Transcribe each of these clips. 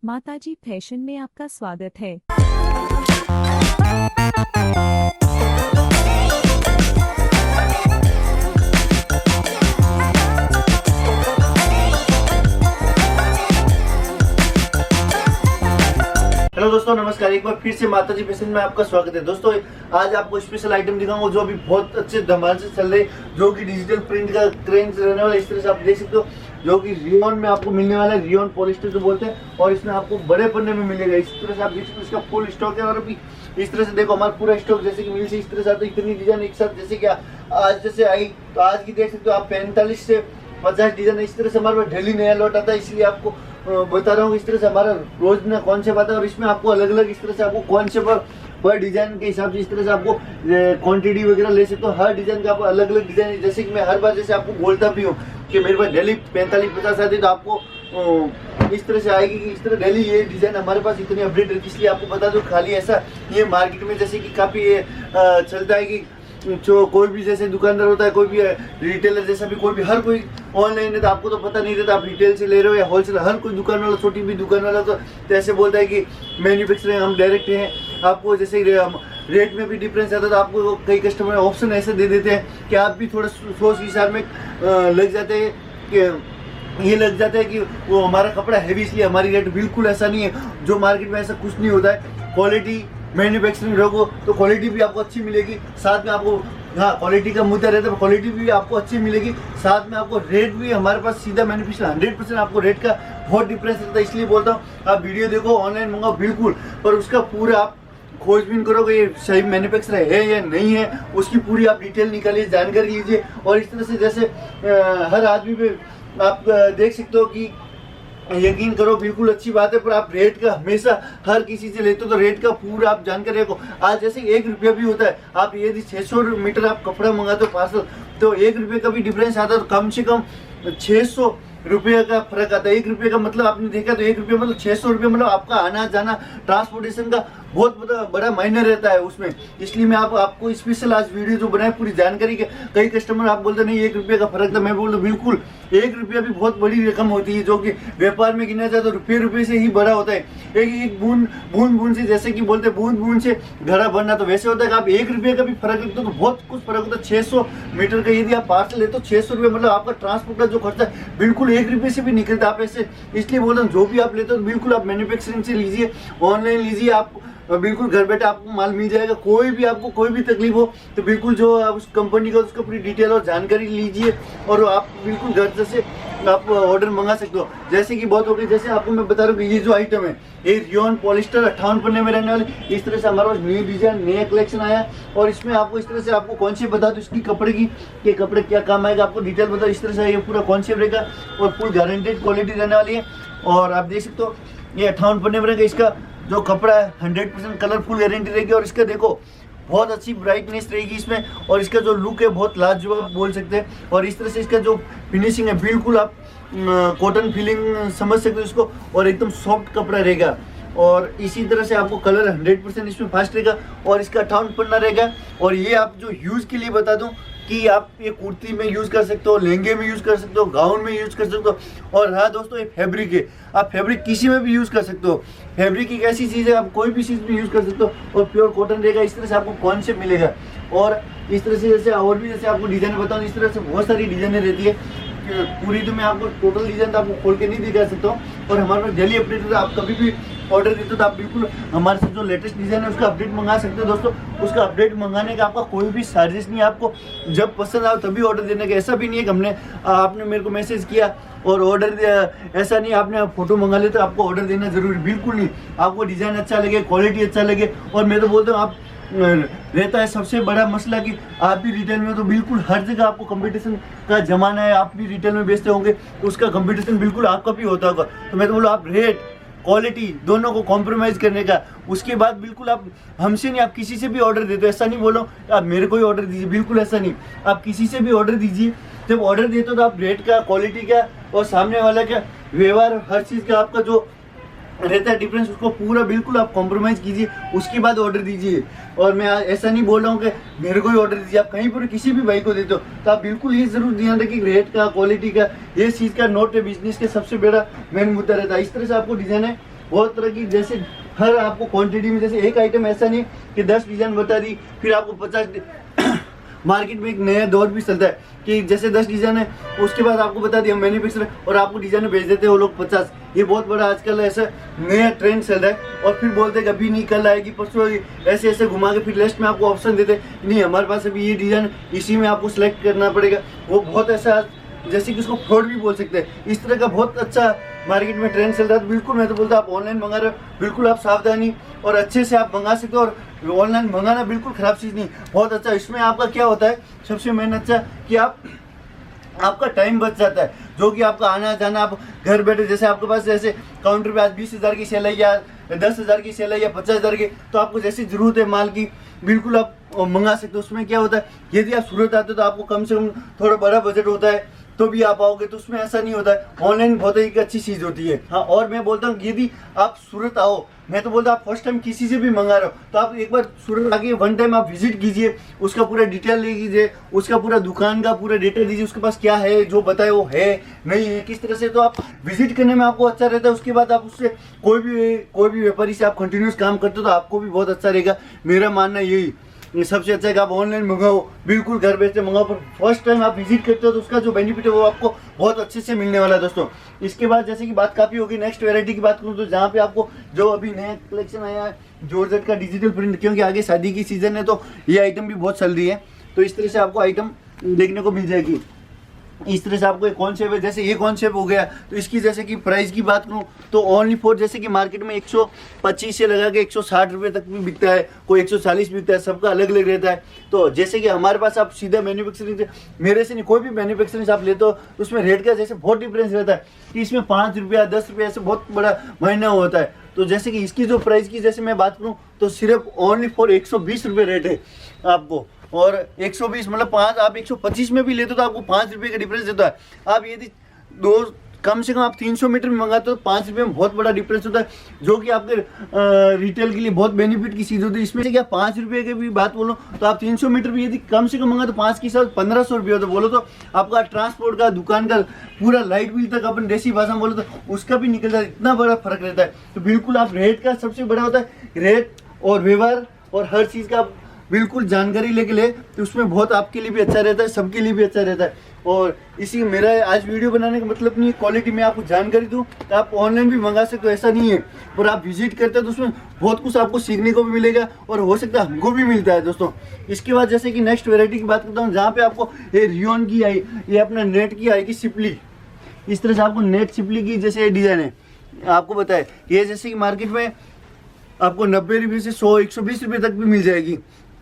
माताजी फैशन में आपका स्वागत है। हेलो दोस्तों, नमस्कार। एक बार फिर से माताजी फैशन में आपका स्वागत है। दोस्तों, आज आपको स्पेशल आइटम दिखाऊंगा जो अभी बहुत अच्छे धमाल से चल रहे हैं, जो कि डिजिटल प्रिंट का क्रेज रहने वाला है। इस तरह से आप देख सकते हो, जो कि रियोन में आपको मिलने वाला है, रियोन पॉलिस्टर जो बोलते हैं, और इसमें आपको बड़े पन्ने में मिलेगा। इस तरह से आप देख सकते हो, इसका फुल स्टॉक है। और अभी इस तरह से देखो, हमारा पूरा स्टॉक जैसे कि मिल से इस तरह से आता है, इतनी डिजाइन एक साथ जैसे कि आज जैसे आई, तो आज की देख सकते हो आप 45 से 50 डिजाइन इस तरह से हमारे पास डेली नया लौट आता है। इसलिए आपको बता रहा हूँ इस तरह से हमारा रोज ना कौन से बात है, और इसमें आपको अलग अलग इस तरह से आपको कौन से पर डिजाइन के हिसाब से इस तरह से आपको क्वांटिटी वगैरह ले सकते हो। हर डिजाइन का आपको अलग अलग डिजाइन, जैसे कि मैं हर बार जैसे आपको बोलता भी हूँ कि मेरे पास डेली 45-50 आती है, तो आपको इस तरह से आएगी कि इस तरह डेली ये डिजाइन हमारे पास इतनी अपडेट रहती है। इसलिए आपको बता दो, खाली ऐसा ये मार्केट में जैसे कि काफी ये चलता है कि जो कोई भी जैसे दुकानदार होता है, कोई भी रिटेलर जैसा भी कोई भी, हर कोई ऑनलाइन है, तो आपको तो पता नहीं रहता आप रिटेल से ले रहे हो या होलसेल। हर कोई दुकान वाला, छोटी भी दुकान वाला तो ऐसे बोलता है कि मैन्युफैक्चरिंग हम डायरेक्ट हैं। आपको जैसे रेट में भी डिफरेंस आता है, तो आपको कई कस्टमर ऑप्शन ऐसे दे देते हैं कि आप भी थोड़ा सोच विचार में लग जाते हैं कि ये लग जाता है कि वो हमारा कपड़ा हैवी, इसलिए हमारी रेट बिल्कुल ऐसा नहीं है। जो मार्केट में ऐसा कुछ नहीं होता है। क्वालिटी मैन्युफैक्चरिंग रखो तो क्वालिटी भी आपको अच्छी मिलेगी, साथ में आपको क्वालिटी का मुद्दा रहता है, क्वालिटी भी आपको अच्छी मिलेगी, साथ में आपको रेट भी हमारे पास सीधा मैन्युफैक्चर 100% आपको रेट का बहुत डिफरेंस रहता है। इसलिए बोलता हूँ आप वीडियो देखो, ऑनलाइन मंगाओ बिल्कुल, पर उसका पूरा आप खोजबीन करोगे ये सही मैन्युफैक्चर है या नहीं है, उसकी पूरी आप डिटेल निकालिए, जानकारी लीजिए। और इस तरह से जैसे हर आदमी पे आप देख सकते हो कि यकीन करो बिल्कुल अच्छी बात है, पर आप रेट का हमेशा हर किसी से लेते हो तो रेट का पूरा आप जानकारी रखो। आज जैसे 1 रुपया भी होता है, आप यदि 600 मीटर आप कपड़ा मंगाते हो पार्सल, तो 1 रुपये का भी डिफरेंस आता है, तो कम से कम 600 रुपये का फर्क आता है। 1 रुपये का मतलब आपने देखा तो 1 रुपये मतलब 600 रुपये, मतलब आपका आना जाना ट्रांसपोर्टेशन का बहुत बड़ा मायने रहता है उसमें। इसलिए मैं आपको स्पेशल आज वीडियो जो बनाए पूरी जानकारी के। कई कस्टमर आप बोलते नहीं 1 रुपये का फर्क था, मैं बोलता बिल्कुल 1 रुपया भी बहुत बड़ी रकम होती है, जो कि व्यापार में गिना जाए तो रुपये से ही बड़ा होता है। एक बूंद से, जैसे कि बोलते बूंद से घड़ा भरना, तो वैसे होता है कि आप 1 रुपये का भी फर्क रखते हो तो बहुत कुछ फर्क होता है। 600 मीटर का यदि आप पार्सल लेते हो 600 रुपये, मतलब आपका ट्रांसपोर्ट का जो खर्चा है बिल्कुल 1 रुपये से भी निकलता है। आप ऐसे इसलिए बोल रहा हूँ, जो भी आप लेते हो बिल्कुल आप मैन्युफैक्चरिंग से लीजिए, ऑनलाइन लीजिए, आप बिल्कुल घर बैठे आपको माल मिल जाएगा। कोई भी आपको कोई भी तकलीफ हो तो बिल्कुल जो उस कंपनी का उसका पूरी डिटेल और जानकारी लीजिए, और आप बिल्कुल घर से आप ऑर्डर मंगा सकते हो। जैसे कि बहुत हो गई, जैसे आपको मैं बता रहा हूँ कि ये जो आइटम है ये रियोन पॉलिस्टर 58 पन्ने में रहने वाली, इस तरह से हमारे पास न्यू डिजाइन नया कलेक्शन आया है। और इसमें आपको इस तरह से आपको कौन सी बता दो इसकी कपड़े की, कि कपड़े क्या काम आएगा, आपको डिटेल बताओ। इस तरह से ये पूरा कॉन्सेप्ट रहेगा और फुल गारंटेड क्वालिटी रहने वाली है। और आप देख सकते हो ये 58 पन्ने में रहेगा। इसका जो कपड़ा है 100% कलरफुल गारंटी रहेगी, और इसका देखो बहुत अच्छी ब्राइटनेस रहेगी इसमें, और इसका जो लुक है बहुत लाजवाब बोल सकते हैं। और इस तरह से इसका जो फिनिशिंग है बिल्कुल आप कॉटन फीलिंग समझ सकते हो इसको, और एकदम सॉफ्ट कपड़ा रहेगा। और इसी तरह से आपको कलर 100% इसमें फास्ट रहेगा, और इसका 58 पन्ना रहेगा। और ये आप जो यूज़ के लिए बता दूं कि आप ये कुर्ती में यूज़ कर सकते हो, लहंगे में यूज़ कर सकते हो, गाउन में यूज़ कर सकते हो। और हाँ दोस्तों, ये फैब्रिक है, आप फैब्रिक किसी में भी यूज़ कर सकते हो। फैब्रिक एक ऐसी चीज़ है आप कोई भी चीज़ में यूज़ कर सकते हो, और प्योर कॉटन रहेगा। इस तरह से आपको कौन से मिलेगा, और इस तरह से जैसे और भी जैसे आपको डिज़ाइन बताऊँ, इस तरह से बहुत सारी डिज़ाइनें रहती है। पूरी तो मैं आपको टोटल डिज़ाइन तो आपको खोल के नहीं दिखा सकता हूँ। और हमारे पास डेली अपडेट है, आप कभी भी ऑर्डर देते हो तो आप बिल्कुल हमारे से जो लेटेस्ट डिज़ाइन है उसका अपडेट मंगा सकते हो। दोस्तों, उसका अपडेट मंगाने का आपका कोई भी चार्जेस नहीं है, आपको जब पसंद आओ तभी ऑर्डर देने का। ऐसा भी नहीं है कि आपने मेरे को मैसेज किया और ऑर्डर दिया, ऐसा नहीं। आपने फोटो मंगा लिया तो आपको ऑर्डर देना जरूरी, बिल्कुल नहीं। आपको डिज़ाइन अच्छा लगे, क्वालिटी अच्छा लगे। और मैं तो बोलता हूँ आप रहता है सबसे बड़ा मसला कि आप भी रिटेल में, तो बिल्कुल हर जगह आपको कंपटीशन का जमाना है। आप भी रिटेल में बेचते होंगे तो उसका कंपटीशन बिल्कुल आपका भी होता होगा। तो मैं तो बोलूँ आप रेट क्वालिटी दोनों को कॉम्प्रोमाइज़ करने का, उसके बाद बिल्कुल आप हमसे नहीं, आप किसी से भी ऑर्डर देते हो। ऐसा नहीं बोलो आप मेरे को ही ऑर्डर दीजिए, बिल्कुल ऐसा नहीं। आप किसी से भी ऑर्डर दीजिए, जब ऑर्डर देते हो तो आप रेट का, क्वालिटी का और सामने वाला का व्यवहार, हर चीज़ का आपका जो रहता है डिफरेंस, उसको पूरा बिल्कुल आप कॉम्प्रोमाइज़ कीजिए, उसके बाद ऑर्डर दीजिए। और मैं ऐसा नहीं बोल रहा हूँ कि मेरे को ही ऑर्डर दीजिए, आप कहीं पर किसी भी भाई को देते हो तो आप बिल्कुल ये जरूर ध्यान रखिए रेट का, क्वालिटी का, ये चीज़ का नोट है बिजनेस के सबसे बड़ा मेन मुद्दा रहता है। इस तरह से आपको डिज़ाइन है बहुत तरह की, जैसे हर आपको क्वांटिटी में, जैसे एक आइटम ऐसा नहीं कि 10 डिजाइन बता दी फिर आपको 50 मार्केट में एक नया दौर भी चलता है कि जैसे 10 डिजाइन है उसके बाद आपको बता दिया मैन्युफैक्चर और आपको डिजाइन भेज देते हैं वो लोग 50। ये बहुत बड़ा आजकल ऐसा नया ट्रेंड चल रहा है और फिर बोलते हैं कि अभी नहीं कल आएगी परसों आएगी, ऐसे ऐसे घुमा के फिर लिस्ट में आपको ऑप्शन देते नहीं हमारे पास अभी ये डिजाइन, इसी में आपको सिलेक्ट करना पड़ेगा। वो बहुत ऐसा जैसे कि उसको फ्रॉड भी बोल सकते हैं, इस तरह का बहुत अच्छा मार्केट में ट्रेंड चल रहा है। तो बिल्कुल मैं तो बोलता आप ऑनलाइन मंगा रहे हो बिल्कुल आप सावधानी और अच्छे से आप मंगा सकते हो। और ऑनलाइन मंगाना बिल्कुल ख़राब चीज़ नहीं, बहुत अच्छा। इसमें आपका क्या होता है सबसे मेन अच्छा कि आपका टाइम बच जाता है, जो कि आपका आना जाना, आप घर बैठे, जैसे आपके पास जैसे काउंटर पे आज 20,000 की सेल है या 10,000 की सेल है या 50,000 की, तो आपको जैसी ज़रूरत है माल की बिल्कुल आप मंगा सकते हो। उसमें क्या होता है यदि आप सूरत आते हो तो आपको कम से कम थोड़ा बड़ा बजट होता है तो भी आप आओगे, तो उसमें ऐसा नहीं होता है। ऑनलाइन बहुत ही अच्छी चीज़ होती है। हाँ, और मैं बोलता हूँ यदि आप सूरत आओ, मैं तो बोलता हूँ आप फर्स्ट टाइम किसी से भी मंगा रहे हो तो आप एक बार सूरत आके वन टाइम आप विजिट कीजिए, उसका पूरा डिटेल ले कीजिए, उसका पूरा दुकान का पूरा डेटा दीजिए, उसके पास क्या है जो बताए वो है नहीं है किस तरह से, तो आप विजिट करने में आपको अच्छा रहता है। उसके बाद आप उससे कोई भी व्यापारी से आप कंटिन्यूस काम करते हो तो आपको भी बहुत अच्छा रहेगा। मेरा मानना यही ये सबसे अच्छा है कि आप ऑनलाइन मंगाओ, बिल्कुल घर बैठे मंगाओ, पर फर्स्ट टाइम आप विजिट करते हो तो उसका जो बेनिफिट है वो आपको बहुत अच्छे से मिलने वाला है दोस्तों। इसके बाद जैसे कि बात काफ़ी होगी, नेक्स्ट वैरायटी की बात करूँ तो जहाँ पे आपको जो अभी नया कलेक्शन आया है जॉर्जेट का डिजिटल प्रिंट, क्योंकि आगे शादी की सीज़न है तो ये आइटम भी बहुत चल रही है, तो इस तरह से आपको आइटम देखने को मिल जाएगी। इस तरह से आपको एक कॉन्सेप्ट है, जैसे ये कॉन्सेप्ट हो गया तो इसकी जैसे कि प्राइस की बात करूँ तो ओनली फॉर जैसे कि मार्केट में 125 से लगा के 160 रुपये तक भी बिकता है, कोई 140 बिकता है, सबका अलग अलग रहता है। तो जैसे कि हमारे पास आप सीधा मैन्युफैक्चरिंग से, मेरे से नहीं कोई भी मैन्युफैक्चरिंग से आप लेते हो तो उसमें रेट का जैसे बहुत डिफरेंस रहता है कि इसमें 5 रुपया 10 रुपये ऐसे बहुत बड़ा महीना होता है। तो जैसे कि इसकी जो प्राइस की जैसे मैं बात करूँ तो सिर्फ ओनली फॉर 120 रुपये रेट है आपको, और 120 मतलब 5 आप 125 में भी लेते हो तो आपको 5 रुपये का डिफरेंस देता है। आप यदि दो कम से कम आप 300 मीटर में मंगाते हो तो 5 रुपये में बहुत बड़ा डिफरेंस होता है, जो कि आपके रिटेल के लिए बहुत बेनिफिट की चीज़ होती है। इसमें से क्या 5 रुपये की भी बात बोलो तो आप 300 मीटर भी यदि कम से कम मंगा तो 5 के साथ 1500 रुपये होता है। बोलो तो आपका ट्रांसपोर्ट का, दुकान का, पूरा लाइट बिल तक अपन देसी भाषा में बोलो तो उसका भी निकलता है, इतना बड़ा फर्क रहता है। तो बिल्कुल आप रेट का सबसे बड़ा होता है, रेट और व्यवहार और हर चीज़ का बिल्कुल जानकारी लेके ले तो उसमें बहुत आपके लिए भी अच्छा रहता है, सबके लिए भी अच्छा रहता है। और इसी मेरा आज वीडियो बनाने का मतलब नहीं है क्वालिटी में आपको जानकारी दूँ, तो आप ऑनलाइन भी मंगा सकते हो ऐसा नहीं है, और आप विजिट करते हो तो उसमें बहुत कुछ आपको सीखने को भी मिलेगा और हो सकता है हमको भी मिलता है दोस्तों। इसके बाद जैसे कि नेक्स्ट वेराइटी की बात करता हूँ जहाँ पे आपको ये रियोन की आई, ये अपना नेट की आएगी सिपली, इस तरह से आपको नेट सिपली की जैसे डिज़ाइन है आपको बताए, ये जैसे कि मार्केट में आपको 90 रुपये से 100 120 रुपये तक भी मिल जाएगी।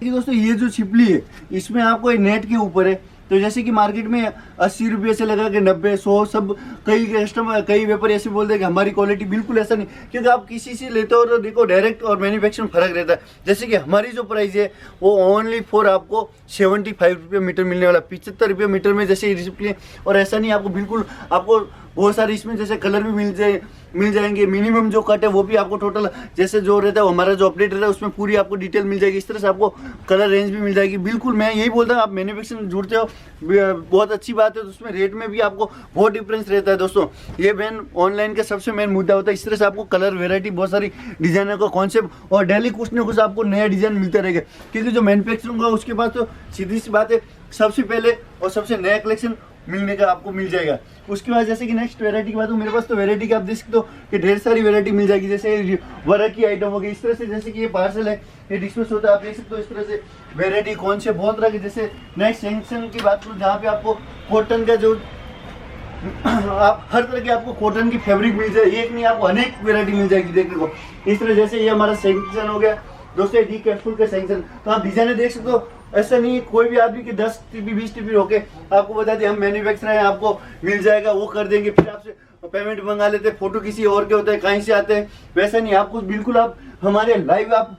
दोस्तों ये जो छिपली है इसमें आपको ये नेट के ऊपर है, तो जैसे कि मार्केट में 80 रुपये से लगा के 90 100 सब, कई कस्टमर कई व्यापारी ऐसे बोलते हैं कि हमारी क्वालिटी बिल्कुल ऐसा नहीं, क्योंकि आप किसी से लेते हो तो देखो डायरेक्ट और मैन्युफैक्चरिंग फर्क रहता है। जैसे कि हमारी जो प्राइस है वो ओनली फॉर आपको 75 रुपये मीटर मिलने वाला, 75 रुपये मीटर में जैसे डिस्प्ले, और ऐसा नहीं आपको बिल्कुल आपको बहुत सारे इसमें जैसे कलर भी मिल जाएंगे, मिनिमम जो कट है वो भी आपको टोटल जैसे जो रहता है वो हमारा जो अपडेट रहता है उसमें पूरी आपको डिटेल मिल जाएगी। इस तरह से आपको कलर रेंज भी मिल जाएगी। बिल्कुल मैं यही बोलता हूँ आप मैन्युफैक्चरिंग जुड़ते हो बहुत अच्छी बात है, तो उसमें रेट में भी आपको बहुत डिफरेंस रहता है दोस्तों। ये मेन ऑनलाइन का सबसे मेन मुद्दा होता है। इस तरह से आपको कलर वेराइटी बहुत सारी डिजाइनर का कॉन्सेप्ट और डेली कुछ ना कुछ आपको नया डिजाइन मिलता रहेगा, क्योंकि जो मैन्युफैक्चरिंग होगा उसके पास तो सीधी सी बात है सबसे पहले और सबसे नया कलेक्शन मिलने का आपको मिल जाएगा। उसके बाद जैसे कि नेक्स्ट वैरायटी की बात हो, मेरे पास तो वैरायटी की आप देख सकते हो कि ढेर सारी वैरायटी मिल जाएगी। जैसे वर्क की आइटम होगी इस तरह से, जैसे कि ये पार्सल है ये डिस्पेस होता है, आप देख सकते हो इस तरह से वैरायटी कौन से बहुत तरह के। जैसे नेक्स्ट सेक्शन की बात करूँ जहाँ पे आपको कॉटन का जो आप हर तरह की आपको कॉटन की फैब्रिक मिल जाए, एक नहीं आपको अनेक वैरायटी मिल जाएगी देखने को। इस तरह जैसे ये हमारा सेक्शन हो गया दोस्तों, डी कैप्सूल का सेक्शन, तो आप डिजाइन देख सकते हो। ऐसा नहीं कोई भी आदमी के 10 टीपी 20 टीपी होके आपको बता दें हम मैन्युफैक्चरर हैं, आपको मिल जाएगा, वो कर देंगे, फिर आपसे पेमेंट मंगा लेते हैं, फोटो किसी और के होते हैं, कहीं से आते हैं, वैसा नहीं। आपको बिल्कुल आप हमारे लाइव आप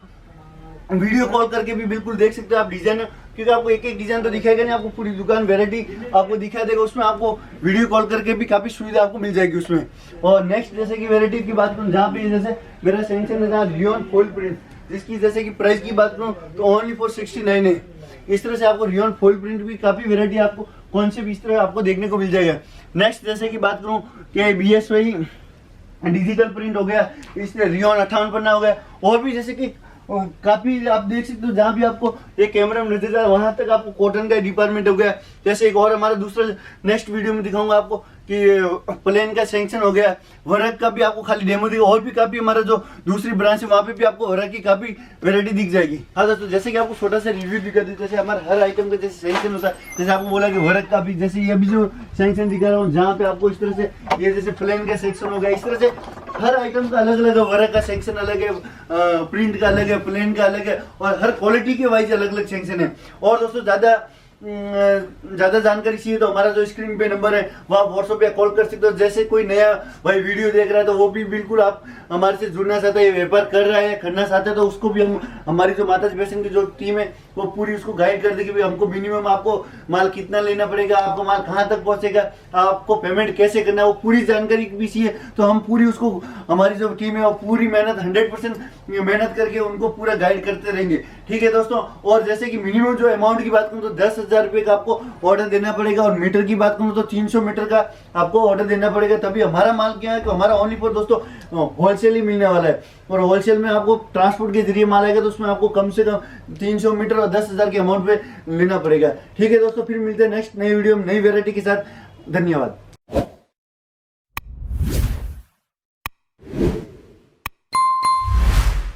वीडियो कॉल करके भी बिल्कुल देख सकते हो आप डिजाइन, क्योंकि आपको एक एक डिजाइन तो दिखाएगा नहीं, आपको पूरी दुकान वैरायटी आपको दिखा देगा। उसमें आपको वीडियो कॉल करके भी काफी सुविधा आपको मिल जाएगी उसमें। और नेक्स्ट जैसे कि वैरायटी की बात करूँ जहाँ पे जैसे मेरा सेक्शन है जहाँ रियोन फॉइल प्रिंट, जिसकी जैसे कि प्राइस की बात करूँ तो ओनली फॉर 69 है। इस तरह से आपको रियोन फॉइल प्रिंट भी काफी वैरायटी आपको कौन से भी इस तरह आपको देखने को मिल जाएगा। नेक्स्ट जैसे कि बात करूँ कि BSY डिजिटल प्रिंट हो गया, इसमें रियोन 58 पन्ना हो गया, और भी जैसे कि काफी आप देख सकते हो जहाँ भी आपको एक कैमरा में नजर आ वहां तक आपको कॉटन का डिपार्टमेंट हो गया। जैसे एक और हमारा दूसरा नेक्स्ट वीडियो में दिखाऊंगा आपको कि प्लेन का सेंक्शन हो गया, वर्क का भी आपको खाली डेमो दिखा, और भी काफी हमारा जो दूसरी ब्रांच है वहाँ पे भी आपको वर्क की काफी वैरायटी दिख जाएगी। हाँ दोस्तों, जैसे कि आपको छोटा सा रिव्यू दिखा दी, जैसे हमारे हर आइटम का जैसे सेंक्शन होता है, जैसे आपको बोला कि वर्क का भी, जैसे ये अभी जो सेंक्शन दिखा रहा हूँ जहाँ पे आपको इस तरह से ये जैसे प्लेन का सेक्शन हो गया, इस तरह से हर आइटम का अलग अलग है, वर्क का सेक्शन अलग है, प्रिंट का अलग है, प्लेन का अलग है, और हर क्वालिटी के वाइज अलग अलग सेक्शन है। और दोस्तों ज्यादा जानकारी चाहिए तो हमारा जो स्क्रीन पे नंबर है वहाँ व्हाट्सएप पे कॉल कर सकते हो। जैसे कोई नया भाई वीडियो देख रहा है तो वो भी बिल्कुल आप हमारे से जुड़ना चाहता है, व्यापार कर रहा है, करना चाहता है, तो उसको भी हम हमारी जो माताजी फैशन की जो टीम है वो पूरी उसको गाइड कर देगी। हमको मिनिमम आपको माल कितना लेना पड़ेगा, आपको माल कहाँ तक पहुंचेगा, आपको पेमेंट कैसे करना है, वो पूरी जानकारी भी चाहिए तो हम पूरी उसको, हमारी जो टीम है वो पूरी मेहनत 100% मेहनत करके उनको पूरा गाइड करते रहेंगे। ठीक है दोस्तों, और जैसे कि मिनिमम जो अमाउंट की बात करूँ तो 10,000 रुपये का आपको ऑर्डर देना पड़ेगा, और मीटर की बात करूँ तो 300 मीटर का आपको ऑर्डर देना पड़ेगा, तभी हमारा माल क्या है कि हमारा ओनली फॉर दोस्तों होलसेल ही मिलने वाला है। और होलसेल में आपको ट्रांसपोर्ट के जरिए माल आएगा तो उसमें आपको कम से कम 300 मीटर और 10,000 के अमाउंट पे लेना पड़ेगा। ठीक है दोस्तों, फिर मिलते हैं नेक्स्ट नई वीडियो में नई वेरायटी के साथ। धन्यवाद।